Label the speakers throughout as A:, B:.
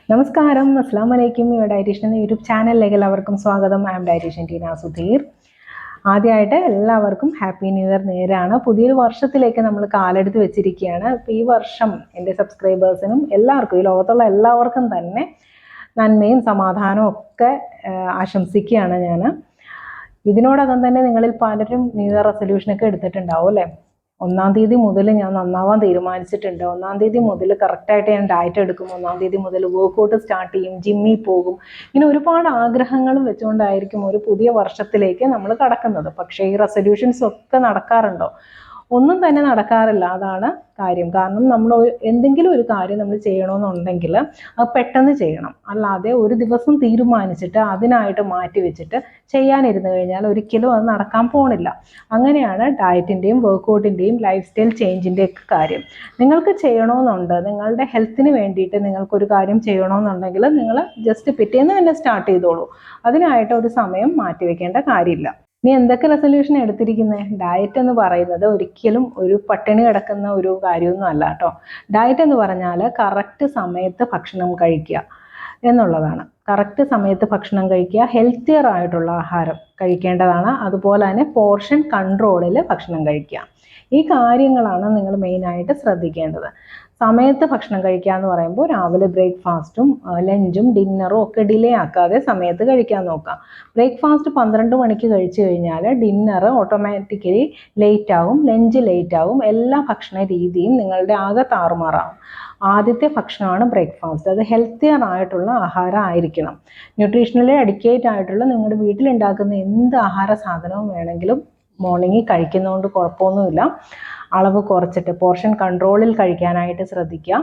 A: നമസ്കാരം, അസ്സാം വലൈക്കും. യുവർ ഡയറ്റീഷ്യൻ എന്ന യൂട്യൂബ് ചാനലിലേക്ക് എല്ലാവർക്കും സ്വാഗതം. I am dietician Teena Sudheer. ആദ്യമായിട്ട് എല്ലാവർക്കും ഹാപ്പി ന്യൂ ഇയർ നേരാണ്. പുതിയൊരു വർഷത്തിലേക്ക് നമ്മൾ കാലെടുത്ത് വെച്ചിരിക്കുകയാണ്. അപ്പോൾ ഈ വർഷം എൻ്റെ സബ്സ്ക്രൈബേഴ്സിനും എല്ലാവർക്കും, ഈ ലോകത്തുള്ള എല്ലാവർക്കും തന്നെ നന്മയും സമാധാനവും ഒക്കെ ആശംസിക്കുകയാണ് ഞാൻ. ഇതിനോടകം തന്നെ നിങ്ങളിൽ പലരും ന്യൂ ഇയർ റെസൊല്യൂഷനൊക്കെ എടുത്തിട്ടുണ്ടാവും അല്ലേ? 1-ാം തീയതി മുതൽ ഞാൻ നന്നാവാൻ തീരുമാനിച്ചിട്ടുണ്ട്. 1-ാം തീയതി മുതൽ കറക്റ്റായിട്ട് ഞാൻ ഡയറ്റ് എടുക്കും. 1-ാം തീയതി മുതൽ വർക്കൗട്ട് സ്റ്റാർട്ട് ചെയ്യും, ജിമ്മിൽ പോകും. ഇങ്ങനെ ഒരുപാട് ആഗ്രഹങ്ങളും വെച്ചുകൊണ്ടായിരിക്കും ഒരു പുതിയ വർഷത്തിലേക്ക് നമ്മൾ കടക്കുന്നത്. പക്ഷേ ഈ റെസൊല്യൂഷൻസ് ഒക്കെ നടക്കാറുണ്ടോ? ഒന്നും തന്നെ നടക്കാറില്ല. അതാണ് കാര്യം. കാരണം നമ്മൾ എന്തെങ്കിലും ഒരു കാര്യം നമ്മൾ ചെയ്യണമെന്നുണ്ടെങ്കിൽ അത് പെട്ടെന്ന് ചെയ്യണം. അല്ലാതെ ഒരു ദിവസം തീരുമാനിച്ചിട്ട് അതിനായിട്ട് മാറ്റി വെച്ചിട്ട് ചെയ്യാനിരുന്നു കഴിഞ്ഞാൽ ഒരിക്കലും അത് നടക്കാൻ പോണില്ല. അങ്ങനെയാണ് ഡയറ്റിൻ്റെയും വർക്കൗട്ടിൻ്റെയും ലൈഫ് സ്റ്റൈൽ ചേഞ്ചിൻ്റെയൊക്കെ കാര്യം. നിങ്ങൾക്ക് ചെയ്യണമെന്നുണ്ട്, നിങ്ങളുടെ ഹെൽത്തിന് വേണ്ടിയിട്ട് നിങ്ങൾക്കൊരു കാര്യം ചെയ്യണമെന്നുണ്ടെങ്കിൽ നിങ്ങൾ ജസ്റ്റ് പിറ്റേന്ന് തന്നെ സ്റ്റാർട്ട് ചെയ്തോളൂ. അതിനായിട്ട് ഒരു സമയം മാറ്റി വെക്കേണ്ട കാര്യമില്ല. നീ എന്തൊക്കെ റെസൊല്യൂഷൻ എടുത്തിരിക്കുന്നത്? ഡയറ്റ് എന്ന് പറയുന്നത് ഒരിക്കലും ഒരു പട്ടിണി കിടക്കുന്ന ഒരു കാര്യമൊന്നും അല്ല കേട്ടോ. ഡയറ്റ് എന്ന് പറഞ്ഞാൽ കറക്റ്റ് സമയത്ത് ഭക്ഷണം കഴിക്കുക എന്നുള്ളതാണ്. കറക്റ്റ് സമയത്ത് ഭക്ഷണം കഴിക്കുക, ഹെൽത്തിയർ ആയിട്ടുള്ള ആഹാരം കഴിക്കേണ്ടതാണ്. അതുപോലെ തന്നെ പോർഷൻ കൺട്രോളിൽ ഭക്ഷണം കഴിക്കുക. ഈ കാര്യങ്ങളാണ് നിങ്ങൾ മെയിനായിട്ട് ശ്രദ്ധിക്കേണ്ടത്. സമയത്ത് ഭക്ഷണം കഴിക്കുക എന്ന് പറയുമ്പോൾ രാവിലെ ബ്രേക്ക്ഫാസ്റ്റും ലഞ്ചും ഡിന്നറും ഒക്കെ ഡിലേ ആക്കാതെ സമയത്ത് കഴിക്കാൻ നോക്കുക. ബ്രേക്ക്ഫാസ്റ്റ് 12 മണിക്ക് കഴിച്ചു കഴിഞ്ഞാൽ ഡിന്നർ ഓട്ടോമാറ്റിക്കലി ലേറ്റ് ആവും, ലഞ്ച് ലേറ്റ് ആവും. എല്ലാ ഭക്ഷണ രീതിയും നിങ്ങളുടെ ആകെ താറുമാറാവും. ആദ്യത്തെ ഭക്ഷണമാണ് ബ്രേക്ക്ഫാസ്റ്റ്. അത് ഹെൽത്തിയർ ആയിട്ടുള്ള ആഹാരം ആയിരിക്കണം. ന്യൂട്രീഷണലി അഡിക്വേറ്റ് ആയിട്ടുള്ള നിങ്ങളുടെ വീട്ടിലുണ്ടാക്കുന്ന എന്ത് ആഹാര സാധനവും വേണമെങ്കിലും മോർണിംഗിൽ കഴിക്കുന്നതുകൊണ്ട് കുഴപ്പമൊന്നുമില്ല. അളവ് കുറച്ചിട്ട് പോർഷൻ കൺട്രോളിൽ കഴിക്കാനായിട്ട് ശ്രദ്ധിക്കുക.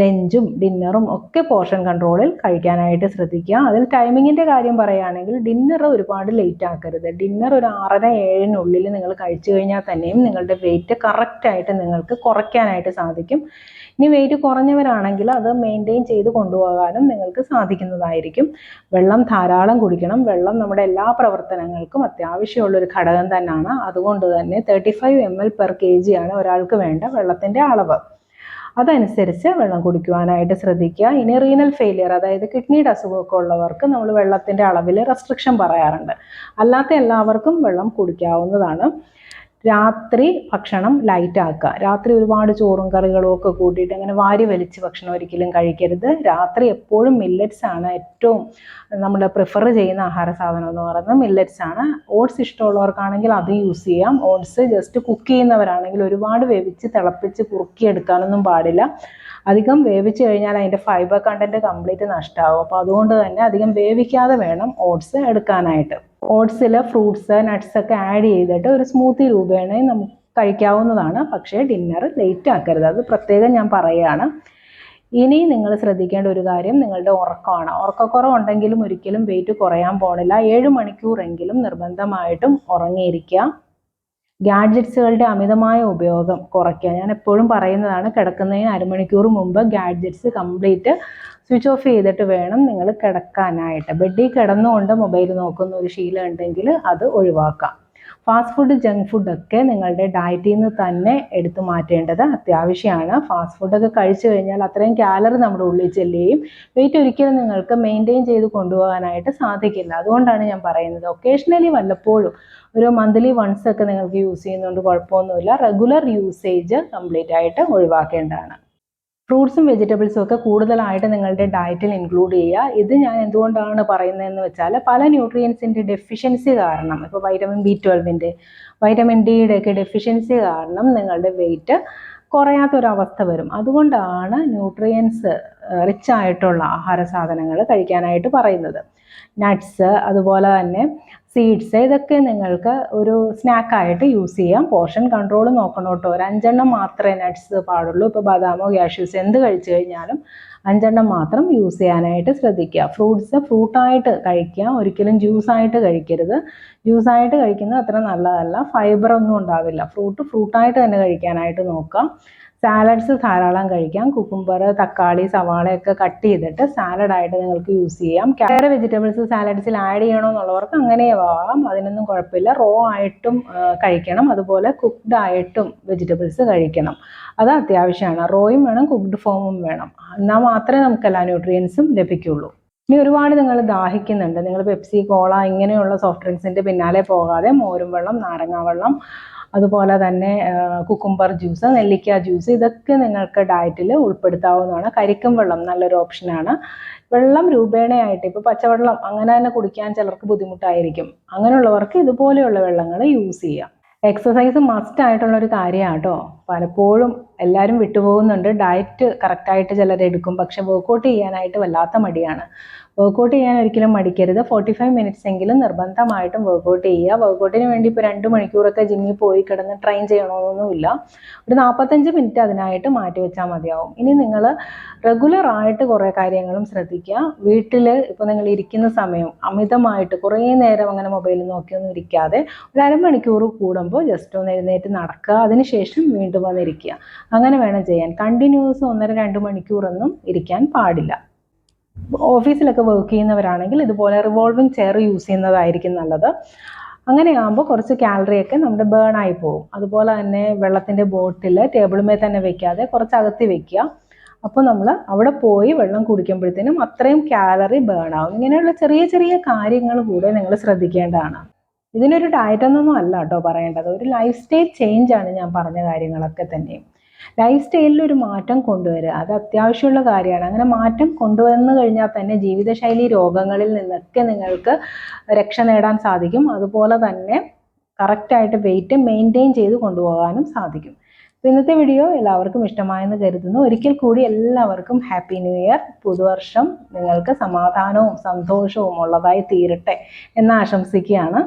A: ലഞ്ചും ഡിന്നറും ഒക്കെ പോർഷൻ കൺട്രോളിൽ കഴിക്കാനായിട്ട് ശ്രദ്ധിക്കുക. അതിൽ ടൈമിങ്ങിൻ്റെ കാര്യം പറയുകയാണെങ്കിൽ ഡിന്നർ ഒരുപാട് ലേറ്റ് ആക്കരുത്. ഡിന്നർ ഒരു 6:30-7 നിങ്ങൾ കഴിച്ചു കഴിഞ്ഞാൽ തന്നെയും നിങ്ങളുടെ വെയിറ്റ് കറക്റ്റായിട്ട് നിങ്ങൾക്ക് കുറയ്ക്കാനായിട്ട് സാധിക്കും. ഇനി വെയിറ്റ് കുറഞ്ഞവരാണെങ്കിൽ അത് മെയിൻറ്റെയിൻ ചെയ്ത് കൊണ്ടുപോകാനും നിങ്ങൾക്ക് സാധിക്കുന്നതായിരിക്കും. വെള്ളം ധാരാളം കുടിക്കണം. വെള്ളം നമ്മുടെ എല്ലാ പ്രവർത്തനങ്ങൾക്കും അത്യാവശ്യമുള്ളൊരു ഘടകം തന്നെയാണ്. അതുകൊണ്ട് തന്നെ 35 ml/kg ആണ് ഒരാൾക്ക് വേണ്ട വെള്ളത്തിൻ്റെ അളവ്. അതനുസരിച്ച് വെള്ളം കുടിക്കുവാനായിട്ട് ശ്രദ്ധിക്കുക. ഇനി റീനൽ ഫെയിലിയർ, അതായത് കിഡ്നിയുടെ അസുഖമൊക്കെ ഉള്ളവർക്ക് നമ്മൾ വെള്ളത്തിൻ്റെ അളവിൽ റെസ്ട്രിക്ഷൻ പറയാറുണ്ട്. അല്ലാത്ത എല്ലാവർക്കും വെള്ളം കുടിക്കാവുന്നതാണ്. രാത്രി ഭക്ഷണം ലൈറ്റ് ആക്കുക. രാത്രി ഒരുപാട് ചോറും കറികളും ഒക്കെ കൂട്ടിയിട്ട് അങ്ങനെ വാരി വലിച്ച് ഭക്ഷണം ഒരിക്കലും കഴിക്കരുത്. രാത്രി എപ്പോഴും മില്ലറ്റ്സ് ആണ് ഏറ്റവും നമ്മൾ പ്രിഫർ ചെയ്യുന്ന ആഹാര സാധനം എന്ന് പറയുന്നത് മില്ലറ്റ്സ് ആണ്. ഓട്സ് ഇഷ്ടമുള്ളവർക്കാണെങ്കിൽ അത് യൂസ് ചെയ്യാം. ഓട്സ് ജസ്റ്റ് കുക്ക് ചെയ്യുന്നവരാണെങ്കിൽ ഒരുപാട് വേവിച്ച് തിളപ്പിച്ച് കുറുക്കിയെടുക്കാനൊന്നും പാടില്ല. അധികം വേവിച്ച് കഴിഞ്ഞാൽ അതിൻ്റെ ഫൈബർ കണ്ടൻറ്റ് കംപ്ലീറ്റ് നഷ്ടമാകും. അപ്പോൾ അതുകൊണ്ട് തന്നെ അധികം വേവിക്കാതെ വേണം ഓട്സ് എടുക്കാനായിട്ട്. ഓട്സിൽ ഫ്രൂട്ട്സ് നട്ട്സ് ഒക്കെ ആഡ് ചെയ്തിട്ട് ഒരു സ്മൂത്തി രൂപേണ നമുക്ക് കഴിക്കാവുന്നതാണ്. പക്ഷേ ഡിന്നർ ലേറ്റ് ആക്കരുത്, അത് പ്രത്യേകം ഞാൻ പറയുകയാണ്. ഇനി നിങ്ങൾ ശ്രദ്ധിക്കേണ്ട ഒരു കാര്യം നിങ്ങളുടെ ഉറക്കമാണ്. ഉറക്കക്കുറവുണ്ടെങ്കിലും ഒരിക്കലും വെയിറ്റ് കുറയാൻ പോണില്ല. 7 മണിക്കൂറെങ്കിലും നിർബന്ധമായിട്ടും ഉറങ്ങിയിരിക്കുക. ഗാഡ്ജറ്റ്സുകളുടെ അമിതമായ ഉപയോഗം കുറയ്ക്കുക. ഞാൻ എപ്പോഴും പറയുന്നതാണ്, കിടക്കുന്നതിന് അരമണിക്കൂർ മുമ്പ് ഗാഡ്ജറ്റ്സ് കംപ്ലീറ്റ് സ്വിച്ച് ഓഫ് ചെയ്തിട്ട് വേണം നിങ്ങൾ കിടക്കാനായിട്ട്. ബെഡിൽ കിടന്നുകൊണ്ട് മൊബൈൽ നോക്കുന്ന ഒരു ശീലം ഉണ്ടെങ്കിൽ അത് ഒഴിവാക്കാം. ഫാസ്റ്റ് ഫുഡ്, ജങ്ക് ഫുഡൊക്കെ നിങ്ങളുടെ ഡയറ്റിൽ നിന്ന് തന്നെ എടുത്തു മാറ്റേണ്ടത് അത്യാവശ്യമാണ്. ഫാസ്റ്റ് ഫുഡൊക്കെ കഴിച്ചു കഴിഞ്ഞാൽ അത്രയും കാലറി നമ്മുടെ ഉള്ളിൽ ചെല്ലുകയും വെയിറ്റ് ഒരിക്കലും നിങ്ങൾക്ക് മെയിൻറ്റെയിൻ ചെയ്ത് കൊണ്ടുപോകാനായിട്ട് സാധിക്കില്ല. അതുകൊണ്ടാണ് ഞാൻ പറയുന്നത്, ഒക്കേഷണലി വല്ലപ്പോഴും ഒരു മന്ത്ലി വൺസ് ഒക്കെ നിങ്ങൾക്ക് യൂസ് ചെയ്യുന്നതുകൊണ്ട് കുഴപ്പമൊന്നുമില്ല. റെഗുലർ യൂസേജ് കംപ്ലീറ്റ് ആയിട്ട് ഒഴിവാക്കേണ്ടതാണ്. ഫ്രൂട്ട്സും വെജിറ്റബിൾസും ഒക്കെ കൂടുതലായിട്ട് നിങ്ങളുടെ ഡയറ്റിൽ ഇൻക്ലൂഡ് ചെയ്യുക. ഇത് ഞാൻ എന്തുകൊണ്ടാണ് പറയുന്നതെന്ന് വെച്ചാൽ പല ന്യൂട്രിയൻസിൻ്റെ ഡെഫിഷ്യൻസി കാരണം, ഇപ്പോൾ വൈറ്റമിൻ B12, വൈറ്റമിൻ ഡിയുടെ ഒക്കെ ഡെഫിഷ്യൻസി കാരണം നിങ്ങളുടെ വെയിറ്റ് കുറയാത്തൊരവസ്ഥ വരും. അതുകൊണ്ടാണ് ന്യൂട്രിയൻസ് റിച്ച് ആയിട്ടുള്ള ആഹാര സാധനങ്ങൾ കഴിക്കാനായിട്ട് പറയുന്നത്. നട്ട്സ്, അതുപോലെ തന്നെ സീഡ്സ്, ഇതൊക്കെ നിങ്ങൾക്ക് ഒരു സ്നാക്കായിട്ട് യൂസ് ചെയ്യാം. പോർഷൻ കൺട്രോൾ നോക്കണം കേട്ടോ. ഒരു 5 എണ്ണം മാത്രമേ നട്ട്സ് പാടുള്ളൂ. ഇപ്പോൾ ബദാമോ കാഷ്യൂസ് എന്ത് കഴിച്ചു കഴിഞ്ഞാലും 5 എണ്ണം മാത്രം യൂസ് ചെയ്യാനായിട്ട് ശ്രദ്ധിക്കുക. ഫ്രൂട്ട്സ് ഫ്രൂട്ടായിട്ട് കഴിക്കുക, ഒരിക്കലും ജ്യൂസായിട്ട് കഴിക്കരുത്. ജ്യൂസായിട്ട് കഴിക്കുന്നത് അത്ര നല്ലതല്ല, ഫൈബർ ഒന്നും ഉണ്ടാവില്ല. ഫ്രൂട്ടായിട്ട് തന്നെ കഴിക്കാനായിട്ട് നോക്കുക. സാലഡ്സ് ധാരാളം കഴിക്കാം. കുക്കുംബർ, തക്കാളി, സവാളയൊക്കെ കട്ട് ചെയ്തിട്ട് സാലഡായിട്ട് നിങ്ങൾക്ക് യൂസ് ചെയ്യാം. വേറെ വെജിറ്റബിൾസ് സാലഡ്സിൽ ആഡ് ചെയ്യണമെന്നുള്ളവർക്ക് അങ്ങനെ ആവാം, അതിനൊന്നും കുഴപ്പമില്ല. റോ ആയിട്ടും കഴിക്കണം, അതുപോലെ കുക്ക്ഡ് ആയിട്ടും വെജിറ്റബിൾസ് കഴിക്കണം. അത് അത്യാവശ്യമാണ്. റോയും വേണം, കുക്ക്ഡ് ഫോമും വേണം. എന്നാൽ മാത്രമേ നമുക്ക് എല്ലാ ന്യൂട്രിയൻസും ലഭിക്കുള്ളൂ. ഇനി ഒരുപാട് നിങ്ങൾ ദാഹിക്കുന്നുണ്ട്, നിങ്ങൾ പെപ്സി, കോള ഇങ്ങനെയുള്ള സോഫ്റ്റ് ഡ്രിങ്ക്സിൻ്റെ പിന്നാലെ പോകാതെ മോരും വെള്ളം, നാരങ്ങാ വെള്ളം, അതുപോലെ തന്നെ കുക്കുംബർ ജ്യൂസ്, നെല്ലിക്ക ജ്യൂസ്, ഇതൊക്കെ നിങ്ങൾക്ക് ഡയറ്റിൽ ഉൾപ്പെടുത്താവുന്നതാണ്. കരിക്കും വെള്ളം നല്ലൊരു ഓപ്ഷനാണ്. വെള്ളം രൂപേണയായിട്ട് ഇപ്പോൾ പച്ചവെള്ളം അങ്ങനെ തന്നെ കുടിക്കാൻ ചിലർക്ക് ബുദ്ധിമുട്ടായിരിക്കും. അങ്ങനെയുള്ളവർക്ക് ഇതുപോലെയുള്ള വെള്ളങ്ങൾ യൂസ് ചെയ്യാം. എക്സസൈസ് മസ്റ്റ് ആയിട്ടുള്ളൊരു കാര്യമാണ് കേട്ടോ. പലപ്പോഴും എല്ലാവരും വിട്ടുപോകുന്നുണ്ട്. ഡയറ്റ് കറക്റ്റായിട്ട് ചിലരെടുക്കും, പക്ഷെ വർക്കൗട്ട് ചെയ്യാനായിട്ട് വല്ലാത്ത മടിയാണ്. വർക്കൗട്ട് ചെയ്യാൻ ഒരിക്കലും മടിക്കരുത്. 45 മിനിറ്റ്സ് എങ്കിലും നിർബന്ധമായിട്ടും വർക്കൗട്ട് ചെയ്യുക. വർക്കൗട്ടിന് വേണ്ടി ഇപ്പോൾ 2 മണിക്കൂറൊക്കെ ജിമ്മിൽ പോയി കിടന്ന് ട്രെയിൻ ചെയ്യണമെന്നൊന്നുമില്ല. ഒരു 45 മിനിറ്റ് അതിനായിട്ട് മാറ്റിവെച്ചാൽ മതിയാവും. ഇനി നിങ്ങൾ റെഗുലറായിട്ട് കുറേ കാര്യങ്ങളും ശ്രദ്ധിക്കുക. വീട്ടിൽ ഇപ്പോൾ നിങ്ങൾ ഇരിക്കുന്ന സമയം അമിതമായിട്ട് കുറേ നേരം അങ്ങനെ മൊബൈൽ നോക്കിയൊന്നും ഇരിക്കാതെ ഒരു അരമണിക്കൂർ കൂടുമ്പോൾ ജസ്റ്റ് ഒന്ന് എഴുന്നേറ്റ് നടക്കുക, അതിനുശേഷം വീണ്ടും വന്നിരിക്കുക. അങ്ങനെ വേണം ചെയ്യാൻ. കണ്ടിന്യൂസ് 1.5-2 മണിക്കൂറൊന്നും ഇരിക്കാൻ പാടില്ല. ഓഫീസിലൊക്കെ വർക്ക് ചെയ്യുന്നവരാണെങ്കിൽ ഇതുപോലെ റിവോൾവിംഗ് ചെയർ യൂസ് ചെയ്യുന്നതായിരിക്കും നല്ലത്. അങ്ങനെയാകുമ്പോൾ കുറച്ച് കാലറിയൊക്കെ നമ്മുടെ ബേൺ ആയി പോകും. അതുപോലെ തന്നെ വെള്ളത്തിൻ്റെ ബോട്ടിൽ ടേബിളുമേ തന്നെ വെക്കാതെ കുറച്ച് അകത്തി വെക്കുക. അപ്പോൾ നമ്മൾ അവിടെ പോയി വെള്ളം കുടിക്കുമ്പോഴത്തേനും അത്രയും കാലറി ബേൺ ആവും. ഇങ്ങനെയുള്ള ചെറിയ ചെറിയ കാര്യങ്ങൾ കൂടെ നിങ്ങൾ ശ്രദ്ധിക്കേണ്ടതാണ്. ഇതിനൊരു ഡയറ്റൊന്നും അല്ല കേട്ടോ പറയേണ്ടത്, ഒരു ലൈഫ് സ്റ്റൈൽ ചേഞ്ചാണ് ഞാൻ പറഞ്ഞ കാര്യങ്ങളൊക്കെ തന്നെയും. ലൈഫ് സ്റ്റൈലിൽ ഒരു മാറ്റം കൊണ്ടുവരിക, അത് അത്യാവശ്യമുള്ള കാര്യമാണ്. അങ്ങനെ മാറ്റം കൊണ്ടുവന്നു കഴിഞ്ഞാൽ തന്നെ ജീവിതശൈലി രോഗങ്ങളിൽ നിന്നൊക്കെ നിങ്ങൾക്ക് രക്ഷ നേടാൻ സാധിക്കും. അതുപോലെ തന്നെ കറക്റ്റായിട്ട് വെയിറ്റ് മെയിൻറ്റെയിൻ ചെയ്ത് കൊണ്ടുപോകാനും സാധിക്കും. ഇന്നത്തെ വീഡിയോ എല്ലാവർക്കും ഇഷ്ടമായെന്ന് കരുതുന്നു. ഒരിക്കൽ കൂടി എല്ലാവർക്കും ഹാപ്പി ന്യൂ ഇയർ. പുതുവർഷം നിങ്ങൾക്ക് സമാധാനവും സന്തോഷവും ഉള്ളതായി തീരട്ടെ എന്ന് ആശംസിക്കുകയാണ്.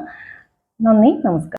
A: നന്ദി, നമസ്കാരം.